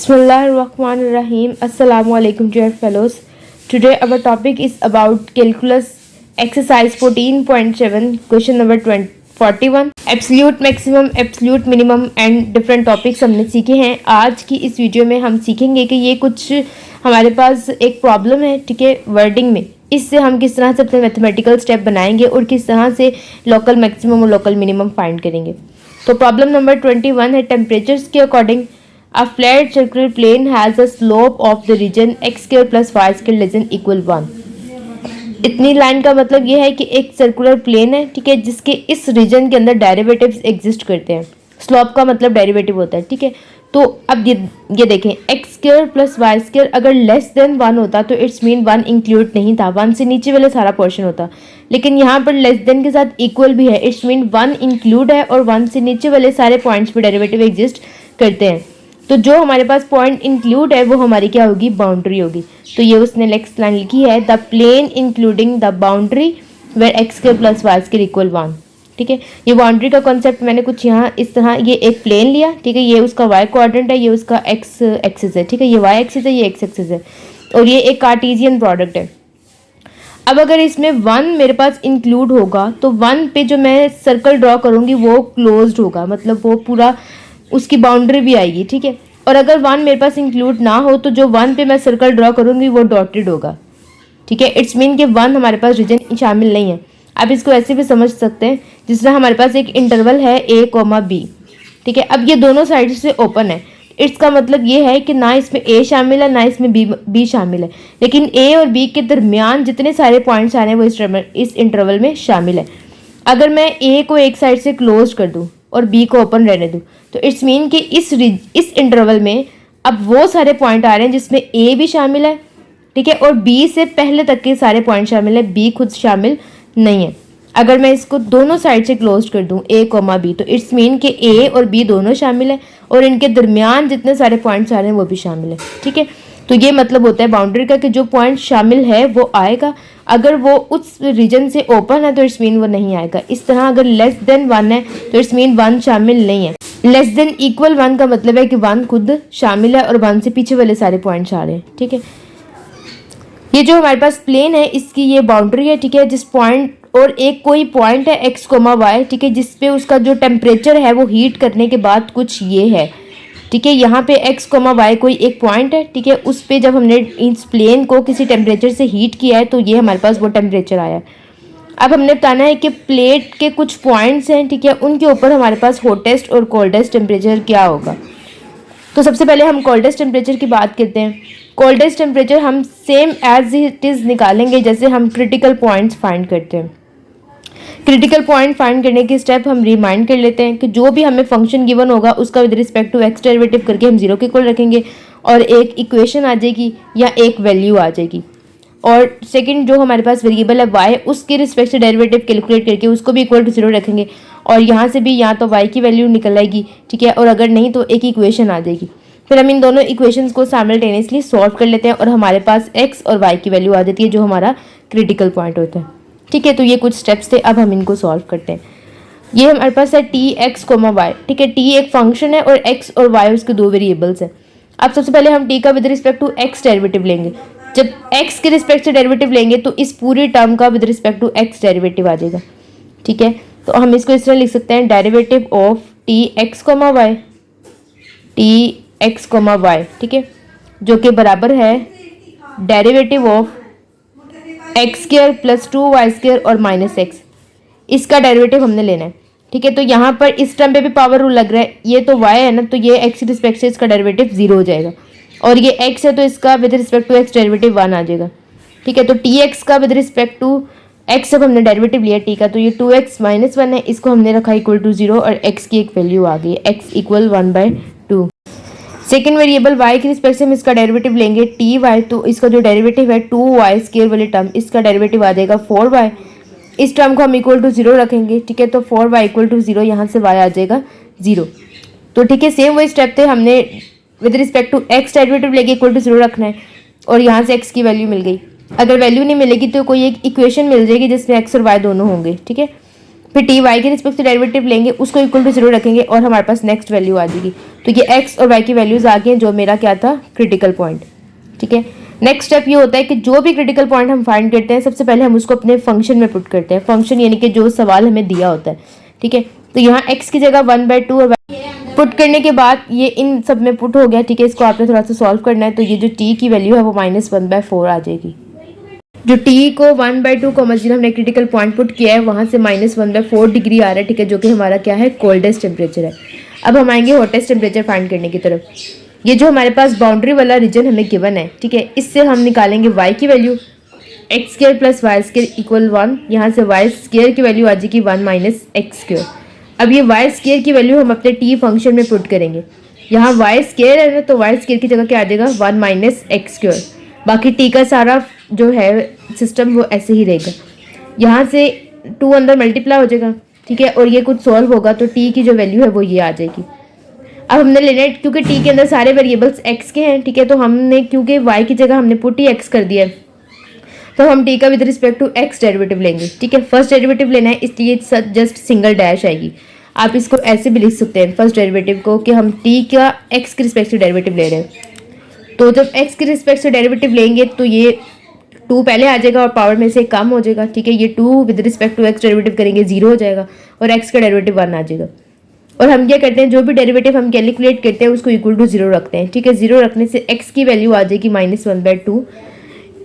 Bismillahirrahmanirrahim. Assalamu alaikum dear fellows. Today our topic is about calculus exercise 14.7 question number 41 absolute maximum, absolute minimum and different topics हमने सीखे हैं. आज की इस video में हम सीखेंगे कि ये कुछ हमारे पास एक प्रॉब्लम है, ठीक है, वर्डिंग में. इससे हम किस तरह से अपने मैथमेटिकल स्टेप बनाएंगे और किस तरह से लोकल मैक्सिमम और लोकल मिनिमम फाइंड करेंगे. तो प्रॉब्लम नंबर 21 है टेम्परेचर्स के according A flat circular plane has a slope of the region x square plus y square less than equal 1. इतनी लाइन का मतलब ये है कि एक सर्कुलर प्लेन है, ठीक है, जिसके इस रीजन के अंदर डेरिवेटिव्स एग्जिस्ट करते हैं. स्लोप का मतलब डेरिवेटिव होता है, ठीक है. तो अब ये देखें, x square plus y square अगर लेस देन 1 होता तो इट्स मीन 1 इंक्लूड नहीं था, 1 से नीचे वाला सारा पोर्शन होता. लेकिन यहाँ पर लेस देन के साथ इक्वल भी है, इट्स मीन 1 इंक्लूड है और 1 से नीचे वाले सारे पॉइंट्स पे डेरिवेटिव एग्जिस्ट करते हैं. तो जो हमारे पास पॉइंट इंक्लूड है वो हमारी क्या होगी, बाउंड्री होगी. तो ये उसने नेक्स्ट लाइन लिखी है, the plane including the boundary where x square plus y square equal 1. ठीक है, ये बाउंड्री का कॉन्सेप्ट मैंने कुछ यहाँ इस तरह, ये एक प्लेन लिया, ठीक है, ये उसका वाई कोऑर्डिनेट है, ये उसका एक्स एक्सिस है, ठीक है, ये वाई एक्सिस है, ये एक्स एक्सिस है और ये एक कार्टेशियन प्रोडक्ट है. अब अगर इसमें 1 मेरे पास इंक्लूड होगा तो 1 पे जो मैं सर्कल ड्रॉ करूँगी वो क्लोज्ड होगा, मतलब वो पूरा उसकी बाउंड्री भी आएगी, ठीक है. और अगर 1 मेरे पास इंक्लूड ना हो तो जो 1 पे मैं सर्कल ड्रॉ करूँगी वो डॉटेड होगा, ठीक है. इट्स मीन कि 1 हमारे पास रीजन शामिल नहीं है. आप इसको ऐसे भी समझ सकते हैं जिस तरह हमारे पास एक इंटरवल है a, b, ठीक है. अब ये दोनों साइड से ओपन है, इसका मतलब ये है कि ना इसमें a शामिल है ना इसमें b शामिल है, लेकिन a और b के दरमियान जितने सारे पॉइंट्स आ रहे हैं वो इस इंटरवल में शामिल है. अगर मैं a को एक साइड से क्लोज कर दूँ और b को ओपन रहने दूँ तो इट्स मीन कि इस इंटरवल में अब वो सारे पॉइंट आ रहे हैं जिसमें a भी शामिल है, ठीक है, और b से पहले तक के सारे पॉइंट शामिल है, b खुद शामिल नहीं है. अगर मैं इसको दोनों साइड से क्लोज कर दूं a, b तो इट्स मीन कि a और b दोनों शामिल है और इनके दरमियान जितने सारे पॉइंट्स आ रहे हैं वो भी शामिल है, ठीक है. तो ये मतलब होता है बाउंड्री का कि जो पॉइंट शामिल है वो आएगा, अगर वो उस रीजन से ओपन है तो इट्स मीन वो नहीं आएगा. इस तरह अगर लेस देन 1 है तो इट्स मीन 1 शामिल नहीं है. लेस देन इक्वल 1 का मतलब है कि 1 खुद शामिल है और 1 से पीछे वाले सारे पॉइंट्स आ रहे हैं, ठीक है. ये जो हमारे पास प्लेन है इसकी ये बाउंड्री है, ठीक है, जिस पॉइंट और एक कोई पॉइंट है x, y, ठीक है, जिसपे उसका जो टेम्परेचर है वो हीट करने के बाद कुछ ये है, ठीक है. यहाँ पे x, y कोई एक पॉइंट है, ठीक है, उस पे जब हमने इस प्लेन को किसी टेम्परेचर से हीट किया है तो ये हमारे पास वो टेम्परेचर आया है. अब हमने बताना है कि प्लेट के कुछ पॉइंट्स हैं, ठीक है, उनके ऊपर हमारे पास हॉटेस्ट और कोल्डेस्ट टेम्परेचर क्या होगा. तो सबसे पहले हम कोल्डेस्ट टेम्परेचर की बात करते हैं. कोल्डेस्ट टेम्परेचर हम सेम एज इट इज़ निकालेंगे जैसे हम क्रिटिकल पॉइंट्स फाइंड करते हैं. क्रिटिकल पॉइंट फाइंड करने की स्टेप हम रिमाइंड कर लेते हैं कि जो भी हमें फंक्शन गिवन होगा उसका with respect to x derivative करके हम 0 के इक्वल रखेंगे और एक इक्वेशन आ जाएगी या एक वैल्यू आ जाएगी. और सेकंड जो हमारे पास वेरिएबल है y, उसके रिस्पेक्ट से डेरिवेटिव कैलकुलेट करके उसको भी इक्वल टू 0 रखेंगे और यहाँ से भी या तो y की वैल्यू निकल आएगी, ठीक है, और अगर नहीं तो एक इक्वेशन आ जाएगी. फिर हम इन दोनों इक्वेशंस को साइमल्टेनियसली सॉल्व कर लेते हैं और हमारे पास x और y की वैल्यू आ जाती है जो हमारा क्रिटिकल पॉइंट होता है, ठीक है. तो ये कुछ स्टेप्स थे, अब हम इनको सॉल्व करते हैं. ये हमारे पास है टी एक्स y, ठीक है. टी एक फंक्शन है और x और y उसके दो वेरिएबल्स हैं. अब सबसे पहले हम t का with respect to x derivative लेंगे. जब x के रिस्पेक्ट से डेरिवेटिव लेंगे तो इस पूरी टर्म का with respect to x derivative आ जाएगा, ठीक है. तो हम इसको इस तरह लिख सकते हैं, derivative of T x y, ठीक है, जो कि बराबर है derivative of x square plus 2y square और माइनस एक्स. इसका डेरिवेटिव हमने लेना है, ठीक है. तो यहाँ पर इस टर्म पे भी पावर रूल लग रहा है, ये तो y है ना, तो ये x के रिस्पेक्ट से इसका डेरिवेटिव 0 हो जाएगा और ये x है तो इसका with respect to x derivative 1 आ जाएगा, ठीक है. तो tx का विद रिस्पेक्ट टू x जब हमने डेरिवेटिव लिया t का तो ये 2x माइनस 1 है, इसको हमने रखा इक्वल टू 0 और x की एक वैल्यू आ गई, x equal 1/2. Second variable y के रिस्पेक्ट से हम इसका डेरिवेटिव लेंगे ty, तो इसका जो डेरिवेटिव है 2y स्क्वायर वाली टर्म, इसका डेरिवेटिव आ जाएगा 4y. इस टर्म को हम इक्वल टू 0 रखेंगे, ठीक है. तो 4y इक्वल टू 0, यहाँ से y आ जाएगा 0. तो ठीक है, सेम वही स्टेप थे, हमने with respect to x derivative लेके इक्वल टू 0 रखना है और यहाँ से x की वैल्यू मिल गई. अगर वैल्यू नहीं मिलेगी तो कोई एक इक्वेशन मिल जाएगी जिसमें x और y दोनों होंगे, ठीक है. फिर टी वाई के रिस्पेक्ट से डेरिवेटिव लेंगे, उसको इक्वल टू 0 रखेंगे और हमारे पास नेक्स्ट वैल्यू आ जाएगी। तो ये एक्स और वाई की वैल्यूज आ गई हैं, जो मेरा क्या था, क्रिटिकल पॉइंट। ठीक है, नेक्स्ट स्टेप ये होता है कि जो भी क्रिटिकल पॉइंट हम फाइंड करते हैं, सबसे पहले हम उसको अपने फंक्शन में पुट करते हैं। फंक्शन यानी कि जो सवाल हमें दिया होता है। ठीक है, तो यहाँ x की जगह 1/2 और पुट करने के बाद ये इन सब में पुट हो गया। ठीक है, इसको आपने थोड़ा सा सॉल्व करना है। तो ये जो t की वैल्यू है वो -1/4 आ जाएगी। जो t को 1/2 को मजीद हमने क्रिटिकल पॉइंट पुट किया है, वहाँ से -1/4 डिग्री आ रहा है। ठीक है, जो कि हमारा क्या है, कोल्डेस्ट टेम्परेचर है। अब हम आएंगे हॉटेस्ट टेम्परेचर फाइंड करने की तरफ। ये जो हमारे पास बाउंड्री वाला रीजन हमें गिवन है, ठीक है, इससे हम निकालेंगे y की वैल्यू, x² + y² = 1। यहाँ से y² की वैल्यू आ जाएगी 1 - x²। अब ये y² की वैल्यू हम अपने t फंक्शन में पुट करेंगे। यहाँ y² है ना, तो y² की जगह क्या आ जाएगा, 1 - x²। बाकी t का सारा जो है सिस्टम वो ऐसे ही रहेगा। यहाँ से 2 अंदर मल्टीप्लाई हो जाएगा। ठीक है, और ये कुछ सॉल्व होगा तो t की जो वैल्यू है वो ये आ जाएगी। अब हमने लेना है, क्योंकि t के अंदर सारे वेरिएबल्स x के हैं। ठीक है, तो हमने क्योंकि y की जगह हमने पुट ही x कर दिया है, तो हम t का with respect to x derivative लेंगे। ठीक है, फर्स्ट डेरिवेटिव लेना है, इसलिए जस्ट सिंगल डैश आएगी। आप इसको ऐसे भी लिख सकते हैं फर्स्ट डेरिवेटिव को, कि हम t का x के रिस्पेक्ट से डेरिवेटिव ले रहे हैं। तो जब x के रिस्पेक्ट से डेरिवेटिव लेंगे तो ये 2 पहले आ जाएगा और पावर में से कम हो जाएगा। ठीक है, ये 2 with respect to x derivative करेंगे 0 हो जाएगा और x का डेरिवेटिव 1 आ जाएगा। और हम क्या करते हैं, जो भी डेरिवेटिव हम कैलकुलेट करते हैं उसको इक्वल टू 0 रखते हैं। ठीक है, 0 रखने से x की वैल्यू आ जाएगी -1/2।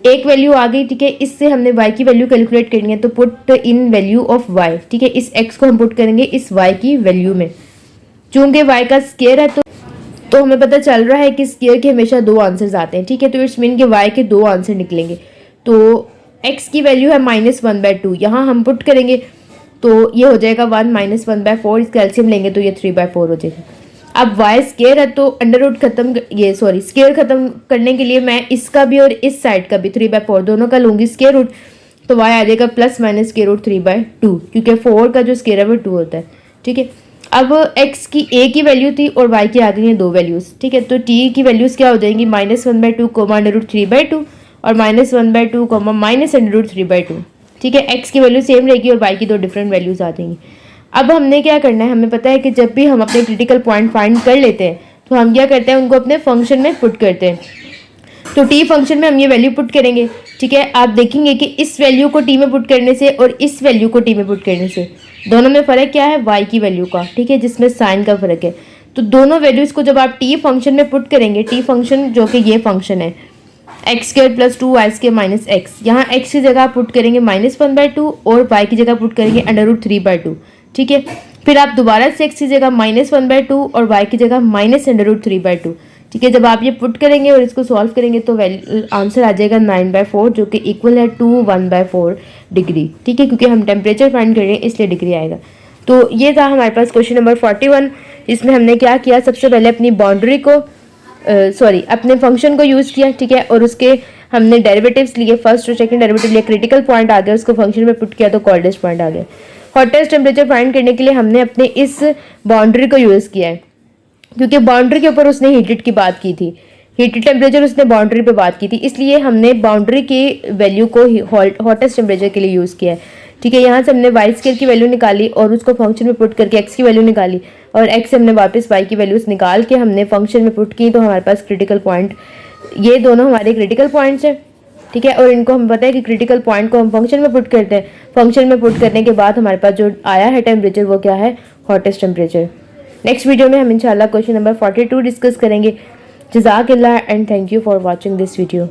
एक वैल्यू आ गई। ठीक है, इससे हमने y की वैल्यू कैलकुलेट करनी है, तो put in value of y। ठीक है, इस x को हम पुट करेंगे इस y की वैल्यू में। चूंकि y का स्क्वायर है तो हमें पता चल रहा है कि स्क्वायर के हमेशा 2 आंसर्स आते हैं। ठीक है, तो इट्स मीन कि y के 2 आंसर निकलेंगे। तो x की वैल्यू है -1/2, यहाँ हम पुट करेंगे तो ये हो जाएगा 1 - 1/4। इसका एलसीएम लेंगे तो ये 3/4 हो जाएगा। अब y स्क्वायर है तो अंडर रूट स्क्वायर खत्म करने के लिए मैं इसका भी और इस साइड का भी 3/4 दोनों का लूँगी स्क्वायर रूट। तो y आ जाएगा ±√3/2, क्योंकि 4 का जो स्क्वायर है वो 2 होता है। ठीक है, अब x की a की वैल्यू थी और y की आ गई हैं 2 वैल्यूज़। ठीक है, तो t की वैल्यूज़ क्या हो जाएंगी, -1/2 √3/2 और -1/2 -√3/2। ठीक है, x की वैल्यू सेम रहेगी और y की 2 डिफरेंट वैल्यूज आ जाएंगी। अब हमने क्या करना है, हमें पता है कि जब भी हम अपने क्रिटिकल पॉइंट फाइंड कर लेते हैं तो हम क्या करते हैं, उनको अपने फंक्शन में पुट करते हैं। तो t फंक्शन में हम ये वैल्यू पुट करेंगे। ठीक है, आप देखेंगे कि इस वैल्यू को t में पुट करने से और इस वैल्यू को t में पुट करने से दोनों में फ़र्क क्या है, y की वैल्यू का। ठीक है, जिसमें साइन का फ़र्क है। तो दोनों वैल्यूज़ को जब आप t फंक्शन में पुट करेंगे, t फंक्शन जो कि ये फंक्शन है x² + 2y² - x, यहाँ x की जगह पुट करेंगे -1/2 और y की जगह पुट करेंगे √3/2। ठीक है, फिर आप दोबारा से x की जगह -1/2 और y की जगह -√3/2। ठीक है, जब आप ये पुट करेंगे और इसको सॉल्व करेंगे तो आंसर आ जाएगा 9/4, जो कि इक्वल है 1/4 डिग्री। ठीक है, क्योंकि हम टेम्परेचर फाइंड कर रहे हैं इसलिए डिग्री आएगा। तो ये था हमारे पास क्वेश्चन नंबर 41, जिसमें हमने क्या किया, सबसे पहले अपनी बाउंड्री को अपने फंक्शन को यूज़ किया। ठीक है, और उसके हमने डेरिवेटिव्स लिए, फर्स्ट और सेकंड डेरिवेटिव लिए, क्रिटिकल पॉइंट आ गया, उसको फंक्शन में पुट किया तो कोल्डेस्ट पॉइंट आ गया। हॉटेस्ट टेम्परेचर फाइंड करने के लिए हमने अपने इस बाउंड्री को यूज़ किया है, क्योंकि बाउंड्री के ऊपर उसने हीटेड की बात की थी, हीटेड टेम्परेचर उसने बाउंड्री पे बात की थी, इसलिए हमने बाउंड्री की वैल्यू को हॉटेस्ट टेम्परेचर के लिए यूज़ किया है। ठीक है, यहाँ से हमने y² की वैल्यू निकाली और उसको फंक्शन में पुट करके x की वैल्यू निकाली, और x से हमने वापस y की वैल्यूज निकाल के हमने फंक्शन में पुट की, तो हमारे पास क्रिटिकल पॉइंट, ये दोनों हमारे क्रिटिकल पॉइंट्स हैं। ठीक है, और इनको हमें पता है कि क्रिटिकल पॉइंट को हम फंक्शन में पुट करते हैं। फंक्शन में पुट करने के बाद हमारे पास जो आया है टेम्परेचर, वो क्या है, हॉटेस्ट टेम्परेचर। नेक्स्ट वीडियो में हम इंशाल्लाह क्वेश्चन नंबर 42 डिस्कस करेंगे। जज़ाकल्लाह and thank you for watching this video.